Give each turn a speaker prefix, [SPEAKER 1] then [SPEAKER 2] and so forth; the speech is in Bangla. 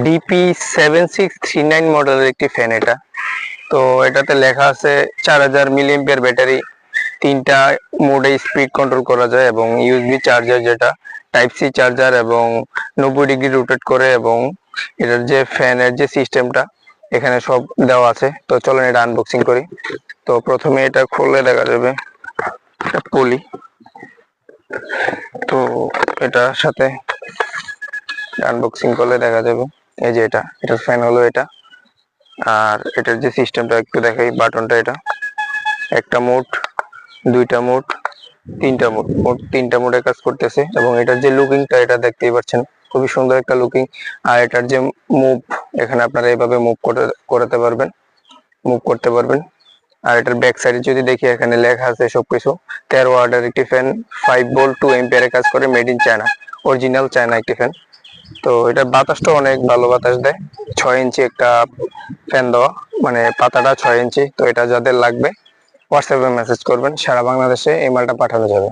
[SPEAKER 1] DP7639 মডেলের একটি ফ্যান এটা। তো এটাতে লেখা আছে 4000 মিলিঅ্যাম্পিয়ার ব্যাটারি, তিনটা মোডে স্পিড কন্ট্রোল করা যায় এবং ইউএসবি চার্জার, যেটা টাইপ সি চার্জার, এবং 90 ডিগ্রি রোটেট করে, এবং এটার যে ফ্যানের যে সিস্টেমটা এখানে সব দেওয়া আছে। তো চলেন এটা আনবক্সিং করি। তো প্রথমে এটা খুলে দেখা যাবে পলি। তো এটার সাথে আনবক্সিং করলে দেখা যাবে এই যে এটার ফ্যান হলো এটা। আর এটার যে সিস্টেমটা একটু দেখাই, বাটনটা এটা একটা মোড, দুইটা মোড, তিনটা মোড, মোট তিনটা মোডে কাজ করতেছে। এবং এটার যে লুকিংটা এটা দেখতেই পাচ্ছেন, খুবই সুন্দর একটা লুকিং। আর এটার যে মুভ, এখানে আপনারা এইভাবে মুভ করতে পারবেন। আর এটার ব্যাক সাইডে যদি দেখি, এখানে লেখা আছে সবকিছু। 13 ওয়াটের একটি ফ্যান, 5 ভোল্ট 2 এম্পিয়ারে কাজ করে, made in China, original China একটি ফ্যান। তো এটা বাতাসটা অনেক ভালো বাতাস দেয়। 6 ইঞ্চি একটা ফ্যান দেওয়া, মানে পাতাটা 6 ইঞ্চি। তো এটা যাদের লাগবে হোয়াটসঅ্যাপে মেসেজ করবেন, সারা বাংলাদেশে এই মালটা পাঠানো যাবে।